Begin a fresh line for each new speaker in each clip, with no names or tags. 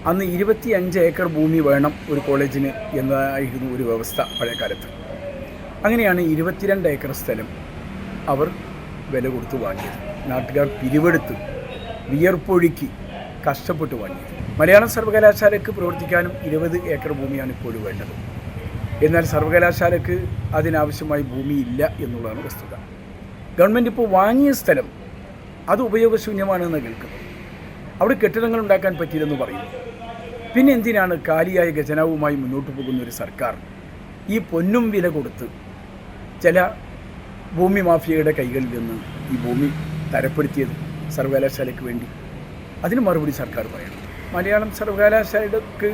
അന്ന് 25 ഏക്കർ ഭൂമി വേണം ഒരു കോളേജിന് എന്നതായിരുന്നു ഒരു വ്യവസ്ഥ പഴയ കാലത്ത്. അങ്ങനെയാണ് 22 ഏക്കർ സ്ഥലം അവർ വില കൊടുത്ത് വാങ്ങിയത്. നാട്ടുകാർ പിരിവെടുത്ത് വിയർപ്പൊഴുക്കി കഷ്ടപ്പെട്ട് വാങ്ങിയത്. മലയാളം സർവകലാശാലയ്ക്ക് പ്രവർത്തിക്കാനും 20 ഏക്കർ ഭൂമിയാണ് ഇപ്പോൾ വേണ്ടത്. എന്നാൽ സർവകലാശാലയ്ക്ക് അതിനാവശ്യമായി ഭൂമിയില്ല എന്നുള്ളതാണ് വസ്തുത. ഗവൺമെൻറ് ഇപ്പോൾ വാങ്ങിയ സ്ഥലം അത് ഉപയോഗശൂന്യമാണെന്ന് കേൾക്കുന്നത്. അവിടെ കെട്ടിടങ്ങൾ ഉണ്ടാക്കാൻ പറ്റിയില്ലെന്ന് പറയുന്നു. പിന്നെ എന്തിനാണ് കാലിയായ ഖജനാവുമായി മുന്നോട്ട് പോകുന്ന ഒരു സർക്കാർ ഈ പൊന്നും വില കൊടുത്ത് ചില ഭൂമി മാഫിയയുടെ കൈകളിൽ നിന്ന് ഈ ഭൂമി തരപ്പെടുത്തിയത് സർവകലാശാലയ്ക്ക് വേണ്ടി? അതിന് മറുപടി സർക്കാർ പറയണം. മലയാളം സർവകലാശാലയ്ക്ക്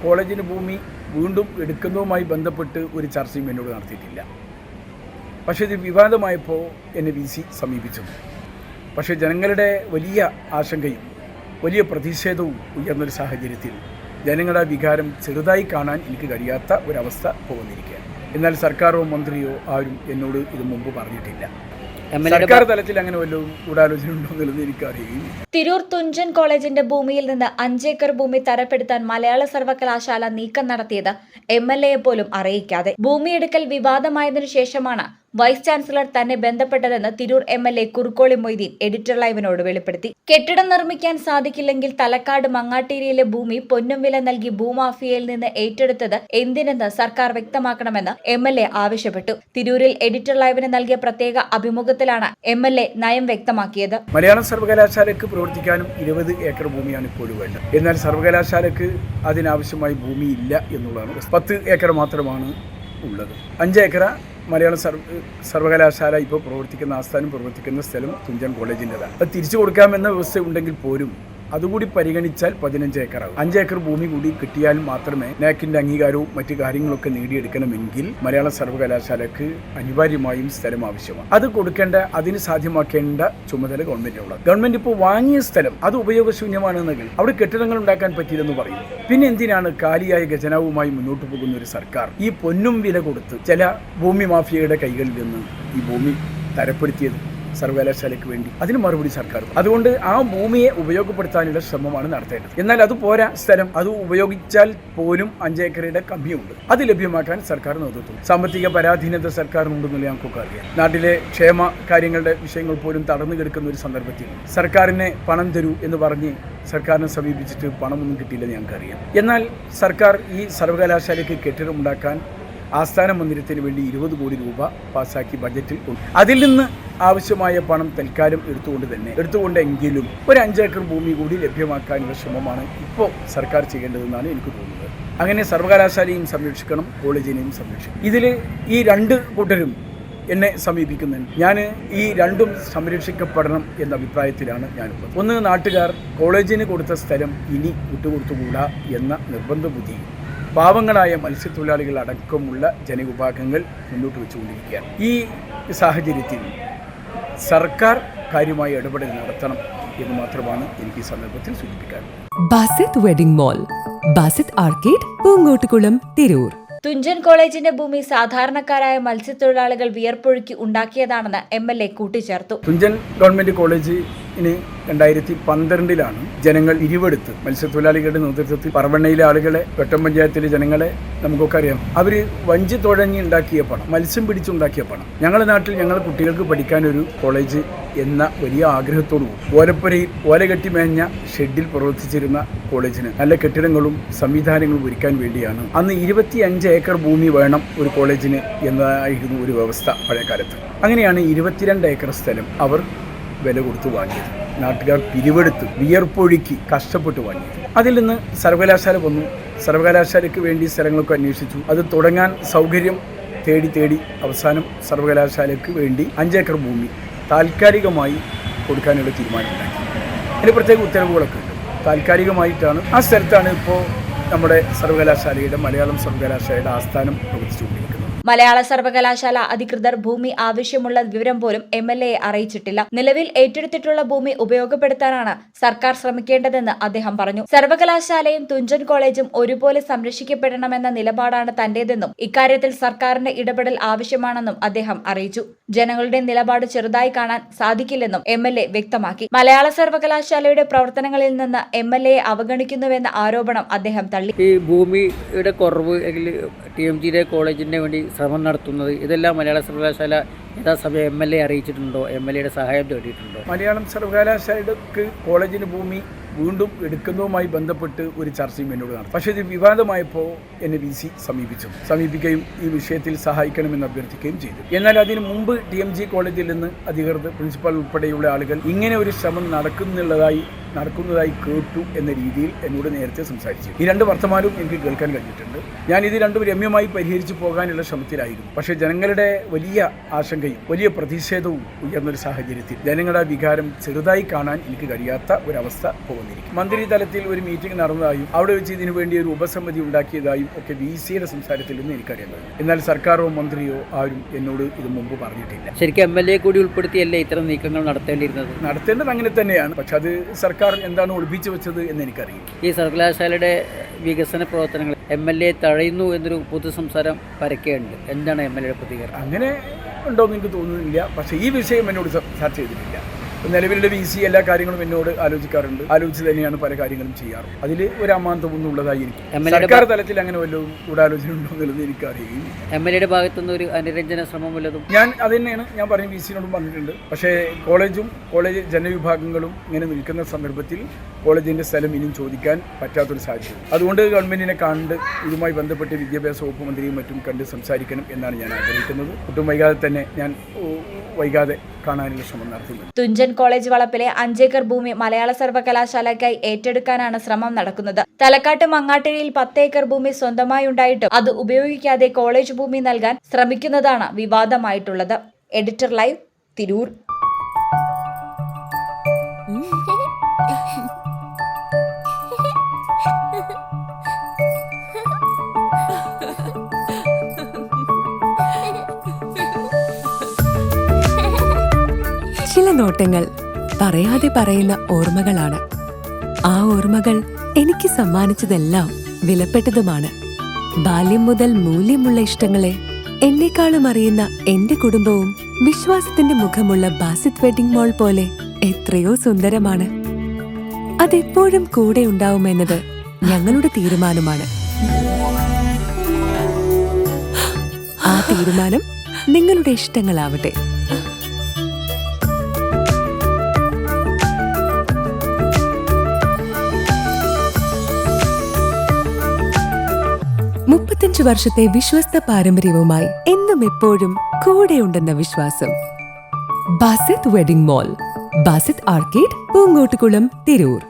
കോളേജിന് ഭൂമി വീണ്ടും എടുക്കുന്നതുമായി ബന്ധപ്പെട്ട് ഒരു ചർച്ചയും എന്നോട് നടത്തിയിട്ടില്ല. പക്ഷേ ഇത് വിവാദമായപ്പോൾ എന്നെ VC സമീപിച്ചു. പക്ഷേ ജനങ്ങളുടെ വലിയ ആശങ്കയും വലിയ പ്രതിഷേധവും ഉയർന്നൊരു സാഹചര്യത്തിൽ ജനങ്ങളുടെ വികാരം ചെറുതായി കാണാൻ എനിക്ക് കഴിയാത്ത ഒരവസ്ഥ പോകുന്നിരിക്കുകയാണ്. എന്നാൽ സർക്കാരോ മന്ത്രിയോ ആരും എന്നോട് ഇത് മുമ്പ് പറഞ്ഞിട്ടില്ല. സർക്കാർ തലത്തിൽ അങ്ങനെ വല്ലതും ഗൂഢാലോചന ഉണ്ടോ എന്നുള്ളത് എനിക്കറിയില്ല.
തിരൂർ തുഞ്ചൻ കോളേജിന്റെ ഭൂമിയിൽ നിന്ന് 5 ഏക്കർ ഭൂമി തരപ്പെടുത്താൻ മലയാള സർവകലാശാല നീക്കം നടത്തിയത് MLA പോലും അറിയിക്കാതെ ഭൂമിയെടുക്കൽ വിവാദമായതിനു ശേഷമാണ് വൈസ് ചാൻസലർ തന്നെ ബന്ധപ്പെട്ടതെന്ന് തിരൂർ MLA കുറുക്കോളി മൊയ്തീൻ എഡിറ്റർ ലൈവിനോട് വെളിപ്പെടുത്തി. കെട്ടിടം നിർമ്മിക്കാൻ സാധിക്കില്ലെങ്കിൽ തലക്കാട് മങ്ങാട്ടേരിയിലെ ഭൂമി പൊന്നും വില നൽകി ഭൂമാഫിയയിൽ നിന്ന് ഏറ്റെടുത്തത് എന്തിനെന്ന് സർക്കാർ വ്യക്തമാക്കണമെന്ന് MLA ആവശ്യപ്പെട്ടു. തിരൂരിൽ എഡിറ്റർ ലൈവിന് നൽകിയ പ്രത്യേക അഭിമുഖത്തിലാണ് MLA നയം വ്യക്തമാക്കിയത്.
മലയാളം സർവകലാശാലയ്ക്ക് പ്രവർത്തിക്കാനും 20 ഏക്കർ ഭൂമിയാണ് ഇപ്പോൾ വേണ്ടത്. എന്നാൽ സർവകലാശാലയ്ക്ക് അതിനാവശ്യമായി ഭൂമിയില്ല എന്നുള്ളതാണ്. 10 ഏക്കർ മാത്രമാണ് ഉള്ളത്. 5 ഏക്കർ മലയാളം സർവകലാശാല ഇപ്പോൾ പ്രവർത്തിക്കുന്ന ആസ്ഥാനം പ്രവർത്തിക്കുന്ന സ്ഥലം തുഞ്ചൻ കോളേജിൻ്റെതാണ്. അത് തിരിച്ചു കൊടുക്കാമെന്ന വ്യവസ്ഥ ഉണ്ടെങ്കിൽ പോലും അതുകൂടി പരിഗണിച്ചാൽ 15 ഏക്കറാകും. 5 ഏക്കർ ഭൂമി കൂടി കിട്ടിയാൽ മാത്രമേ നാക്കിൻ്റെ അംഗീകാരവും മറ്റു കാര്യങ്ങളൊക്കെ നേടിയെടുക്കണമെങ്കിൽ മലയാള സർവകലാശാലയ്ക്ക് അനിവാര്യമായും സ്ഥലം ആവശ്യമാണ്. അത് കൊടുക്കേണ്ട, അതിന് സാധ്യമാക്കേണ്ട ചുമതല ഗവൺമെന്റിനുള്ളത്. ഗവൺമെന്റ് ഇപ്പോൾ വാങ്ങിയ സ്ഥലം അത് ഉപയോഗശൂന്യമാണെന്നെങ്കിൽ അവിടെ കെട്ടിടങ്ങൾ ഉണ്ടാക്കാൻ പറ്റിയില്ലെന്ന് പറയുന്നു. പിന്നെ എന്തിനാണ് കാലിയായ ഖജനാവുമായി മുന്നോട്ട് പോകുന്ന ഒരു സർക്കാർ ഈ പൊന്നും വില കൊടുത്ത് ചില ഭൂമി മാഫിയയുടെ കൈകളിൽ നിന്ന് ഈ ഭൂമി തരപ്പെടുത്തിയത് സർവകലാശാലയ്ക്ക് വേണ്ടി? അതിന് മറുപടി സർക്കാർ. അതുകൊണ്ട് ആ ഭൂമിയെ ഉപയോഗപ്പെടുത്താനുള്ള ശ്രമമാണ് നടത്തേണ്ടത്. എന്നാൽ അത് പോരാ, സ്ഥലം അത് ഉപയോഗിച്ചാൽ പോലും 5 ഏക്കറുടെ കമ്മിയുണ്ട്. അത് ലഭ്യമാക്കാൻ സർക്കാർ നേതൃത്വം. സാമ്പത്തിക പരാധീനത സർക്കാരിനുണ്ടെന്നുള്ള ഞങ്ങൾക്കൊക്കെ അറിയാം. നാട്ടിലെ ക്ഷേമ കാര്യങ്ങളുടെ വിഷയങ്ങൾ പോലും തടഞ്ഞു കിടക്കുന്ന ഒരു സന്ദർഭത്തിൽ സർക്കാരിനെ പണം തരൂ എന്ന് പറഞ്ഞ് സർക്കാരിനെ സമീപിച്ചിട്ട് പണമൊന്നും കിട്ടിയില്ലെന്ന് ഞങ്ങൾക്കറിയാം. എന്നാൽ സർക്കാർ ഈ സർവകലാശാലയ്ക്ക് കെട്ടിടം ഉണ്ടാക്കാൻ ആസ്ഥാന മന്ദിരത്തിന് വേണ്ടി 20 കോടി രൂപ പാസ്സാക്കി ബജറ്റിൽ ഉണ്ട്. അതിൽ നിന്ന് ആവശ്യമായ പണം തൽക്കാലം എടുത്തുകൊണ്ടെങ്കിലും ഒരു 5 ഏക്കർ ഭൂമി കൂടി ലഭ്യമാക്കാനുള്ള ശ്രമമാണ് ഇപ്പോൾ സർക്കാർ ചെയ്യേണ്ടതെന്നാണ് എനിക്ക് തോന്നുന്നത്. അങ്ങനെ സർവകലാശാലയും സംരക്ഷിക്കണം, കോളേജിനെയും സംരക്ഷിക്കണം. ഇതിൽ ഈ 2 കൂട്ടരും എന്നെ സമീപിക്കുന്നുണ്ട്. ഞാൻ ഈ രണ്ടും സംരക്ഷിക്കപ്പെടണം എന്ന അഭിപ്രായത്തിലാണ് ഞാനുള്ളത്. ഒന്ന്, നാട്ടുകാർ കോളേജിന് കൊടുത്ത സ്ഥലം ഇനി വിട്ടുകൊടുത്തുകൂടാ എന്ന നിർബന്ധ ബുദ്ധി പാവങ്ങളായ മത്സ്യത്തൊഴിലാളികൾ അടക്കമുള്ള ജനവിഭാഗങ്ങൾ മുന്നോട്ട് വെച്ചുകൊണ്ടിരിക്കുകയാണ്. ഈ സാഹചര്യത്തിൽ സർക്കാർ കാര്യമായ ഇടപെടൽ നടത്തണം എന്ന് മാത്രമാണ് എനിക്ക് ഈ സന്ദർഭത്തിൽ സൂചിപ്പിക്കാൻ.
Basith wedding mall, Basith arcade, Poonkottukulam, Tirur.
Thunchan കോളേജിന്റെ ഭൂമി സാധാരണക്കാരായ മത്സ്യത്തൊഴിലാളികൾ വിയർപ്പൊഴുക്കി ഉണ്ടാക്കിയതാണെന്ന് MLA കൂട്ടിച്ചേർത്തു.
തുഞ്ചൻ ഗവൺമെന്റ് കോളേജിന് 2012 ജനങ്ങൾ പിരിവെടുത്ത് മത്സ്യത്തൊഴിലാളികളുടെ നേതൃത്വത്തിൽ പറവണ്ണയിലെ ആളുകളെ, വെട്ടം പഞ്ചായത്തിലെ ജനങ്ങളെ നമുക്കൊക്കെ അറിയാം. അവർ വഞ്ചി തുഴഞ്ഞ് ഉണ്ടാക്കിയ പണം, മത്സ്യം പിടിച്ചുണ്ടാക്കിയ പണം, ഞങ്ങളുടെ നാട്ടിൽ ഞങ്ങളുടെ കുട്ടികൾക്ക് പഠിക്കാനൊരു കോളേജ് എന്ന വലിയ ആഗ്രഹത്തോടു ഓലപ്പുരയിൽ ഓല കെട്ടി മേഞ്ഞ ഷെഡിൽ പ്രവർത്തിച്ചിരുന്ന കോളേജിന് നല്ല കെട്ടിടങ്ങളും സംവിധാനങ്ങളും ഒരുക്കാൻ വേണ്ടിയാണ് അന്ന് 25 ഏക്കർ ഭൂമി വേണം ഒരു കോളേജിന് എന്നതായിരുന്നു ഒരു വ്യവസ്ഥ പഴയ കാലത്ത്. അങ്ങനെയാണ് 22 ഏക്കർ സ്ഥലം അവർ വില കൊടുത്ത് വാങ്ങിയത്. നാട്ടുകാർ പിരിവെടുത്ത് വിയർപ്പൊഴുക്കി കഷ്ടപ്പെട്ട് വാങ്ങിയത്. അതിൽ നിന്ന് സർവകലാശാല വന്നു. സർവകലാശാലയ്ക്ക് വേണ്ടി സ്ഥലങ്ങളൊക്കെ അന്വേഷിച്ചു. അത് തുടങ്ങാൻ സൗകര്യം തേടി അവസാനം സർവകലാശാലയ്ക്ക് വേണ്ടി 5 ഏക്കർ ഭൂമി താൽക്കാലികമായി കൊടുക്കാനുള്ള തീരുമാനമുണ്ടാക്കി. അതിന് പ്രത്യേക ഉത്തരവുകളൊക്കെ ഉണ്ട്. താൽക്കാലികമായിട്ടാണ് ആ സ്ഥലത്താണ് ഇപ്പോൾ നമ്മുടെ സർവകലാശാലയുടെ, മലയാളം സർവകലാശാലയുടെ ആസ്ഥാനം പ്രവർത്തിച്ചുകൊണ്ടിരിക്കുന്നത്.
മലയാള സർവകലാശാല അധികൃതർ ഭൂമി ആവശ്യമുള്ള വിവരം പോലും MLA അറിയിച്ചിട്ടില്ല. നിലവിൽ ഏറ്റെടുത്തിട്ടുള്ള ഭൂമി ഉപയോഗപ്പെടുത്താനാണ് സർക്കാർ ശ്രമിക്കേണ്ടതെന്ന് അദ്ദേഹം പറഞ്ഞു. സർവകലാശാലയും തുഞ്ചൻ കോളേജും ഒരുപോലെ സംരക്ഷിക്കപ്പെടണമെന്ന നിലപാടാണ് തന്റേതെന്നും ഇക്കാര്യത്തിൽ സർക്കാരിന്റെ ഇടപെടൽ ആവശ്യമാണെന്നും അദ്ദേഹം അറിയിച്ചു. ജനങ്ങളുടെ നിലപാട് ചെറുതായി കാണാൻ സാധിക്കില്ലെന്നും MLA വ്യക്തമാക്കി. മലയാള സർവകലാശാലയുടെ പ്രവർത്തനങ്ങളിൽ നിന്ന് MLA അവഗണിക്കുന്നുവെന്ന ആരോപണം അദ്ദേഹം തള്ളി.
ഈ ഭൂമിയുടെ കുറവ് TMGയുടെ കോളേജിന് വേണ്ടി ശ്രമം നടത്തുന്നത് ഇതെല്ലാം മലയാള സർവകലാശാല യഥാസമയം MLA അറിയിച്ചിട്ടുണ്ടോ? MLAയുടെ സഹായം തേടിയിട്ടുണ്ടോ?
മലയാളം സർവകലാശാലയ്ക്ക് കോളേജിന് ഭൂമി വീണ്ടും എടുക്കുന്നതുമായി ബന്ധപ്പെട്ട് ഒരു ചർച്ചയും എന്നോട് നടത്തി. പക്ഷേ ഇത് വിവാദമായപ്പോൾ എന്നെ VC സമീപിക്കുകയും ഈ വിഷയത്തിൽ സഹായിക്കണമെന്ന് അഭ്യർത്ഥിക്കുകയും ചെയ്തു. എന്നാൽ അതിനു മുമ്പ് TMG കോളേജിൽ നിന്ന് അധികൃതർ, പ്രിൻസിപ്പൽ ഉൾപ്പെടെയുള്ള ആളുകൾ ഇങ്ങനെ ഒരു ശ്രമം നടക്കുന്നതായി കേട്ടു എന്ന രീതിയിൽ എന്നോട് നേരത്തെ സംസാരിച്ചു. ഈ രണ്ട് വർത്തമാനവും എനിക്ക് കേൾക്കാൻ കഴിഞ്ഞിട്ടുണ്ട്. ഞാൻ ഇത് രണ്ടും രമ്യമായി പരിഹരിച്ചു പോകാനുള്ള ശ്രമത്തിലായിരുന്നു. പക്ഷേ ജനങ്ങളുടെ വലിയ ആശങ്കയും വലിയ പ്രതിഷേധവും ഉയർന്നൊരു സാഹചര്യത്തിൽ ജനങ്ങളുടെ വികാരം ചെറുതായി കാണാൻ എനിക്ക് കഴിയാത്ത ഒരവസ്ഥ പോകുന്നിരിക്കും. മന്ത്രി തലത്തിൽ ഒരു മീറ്റിംഗ് നടന്നതായും അവിടെ വെച്ച് ഇതിനു വേണ്ടി ഒരു ഉപസമിതി ഉണ്ടാക്കിയതായും ഒക്കെ VCയുടെ സംസാരത്തിൽ നിന്ന് എനിക്കറിയാൻ കഴിയും. എന്നാൽ സർക്കാരോ മന്ത്രിയോ ആരും എന്നോട് ഇത് മുമ്പ് പറഞ്ഞിട്ടില്ല.
ശരിക്കും MLA കൂടി ഉൾപ്പെടുത്തിയല്ലേ ഇത്തരം നീക്കങ്ങൾ നടത്തേണ്ടത്
അങ്ങനെ തന്നെയാണ്. പക്ഷെ അത് സർക്കാർ എന്താണ് ഒളിപ്പിച്ചു വെച്ചത് എന്ന് എനിക്കറിയില്ല.
ഈ സർവകലാശാലയുടെ വികസന പ്രവർത്തനങ്ങൾ MLA തഴയുന്നു എന്നൊരു പൊതു സംസാരം പരക്കെയുണ്ട്. എന്താണ് MLAയുടെ പ്രതികരണം?
അങ്ങനെ ഉണ്ടോയെന്ന് എനിക്ക് തോന്നുന്നില്ല. പക്ഷേ ഈ വിഷയം എന്നോട് ചർച്ച ചെയ്തിട്ടില്ല. നിലവിലുള്ള VC എല്ലാ കാര്യങ്ങളും എന്നോട് ആലോചിച്ച് തന്നെയാണ് പല കാര്യങ്ങളും ചെയ്യാറ്. അതിൽ ഒരു അമാന്തമൊന്നും ഉള്ളതായിരിക്കും. സർക്കാർ തലത്തിൽ അങ്ങനെ വല്ലതും ഗൂഢാലോചന ഉണ്ടോ എന്നുള്ളത് എനിക്കറിയില്ല.
MLAയുടെ ഭാഗത്തുനിന്ന് ഒരു അനുരഞ്ജന ശ്രമം വല്ലതും?
അത് തന്നെയാണ് ഞാൻ പറയും, VCയോടും പറഞ്ഞിട്ടുണ്ട്. പക്ഷേ കോളേജ് ജനവിഭാഗങ്ങളും ഇങ്ങനെ നിൽക്കുന്ന സന്ദർഭത്തിൽ കോളേജിൻ്റെ സ്ഥലം ഇനിയും ചോദിക്കാൻ പറ്റാത്തൊരു സാഹചര്യം. അതുകൊണ്ട് ഗവൺമെന്റിനെ കണ്ട് ഇതുമായി ബന്ധപ്പെട്ട് വിദ്യാഭ്യാസ വകുപ്പ് മന്ത്രിയും മറ്റും കണ്ട് സംസാരിക്കണം എന്നാണ് ഞാൻ ആഗ്രഹിക്കുന്നത്. ഒട്ടും വൈകാതെ തന്നെ ഞാൻ കാണാനുള്ള ശ്രമം നടത്തുന്നത്.
തുഞ്ചൻ കോളേജ് വളപ്പിലെ 5 ഏക്കർ ഭൂമി മലയാള സർവകലാശാലയ്ക്കായി ഏറ്റെടുക്കാനാണ് ശ്രമം നടക്കുന്നത്. തലക്കാട്ട് മങ്ങാട്ടിരിയിൽ 10 ഏക്കർ ഭൂമി സ്വന്തമായി ഉണ്ടായിട്ടും അത് ഉപയോഗിക്കാതെ കോളേജ് ഭൂമി നൽകാൻ ശ്രമിക്കുന്നതാണ് വിവാദമായിട്ടുള്ളത്. Editor live, Tirur.
ചില നോട്ടങ്ങൾ പറയാതെ പറയുന്ന ഓർമ്മകളാണ്. ആ ഓർമ്മകൾ എനിക്ക് സമ്മാനിച്ചതെല്ലാം വിലപ്പെട്ടതുമാണ്. ബാല്യം മുതൽ മൂല്യമുള്ള ഇഷ്ടങ്ങളെ എന്നെക്കാളും അറിയുന്ന എന്റെ കുടുംബവും വിശ്വാസത്തിന്റെ മുഖമുള്ള ബാസിത് വെഡിംഗ് മോൾ പോലെ എത്രയോ സുന്ദരമാണ്. അതെപ്പോഴും കൂടെ ഉണ്ടാവുമെന്നത് ഞങ്ങളുടെ തീരുമാനമാണ്. ആ തീരുമാനം നിങ്ങളുടെ ഇഷ്ടങ്ങളാവട്ടെ. വർഷത്തെ വിശ്വസ്ത പാരമ്പര്യവുമായി എന്നും എപ്പോഴും കൂടെയുണ്ടെന്ന വിശ്വാസം. Basith wedding mall, Basith arcade, Poonkottukulam, Tirur.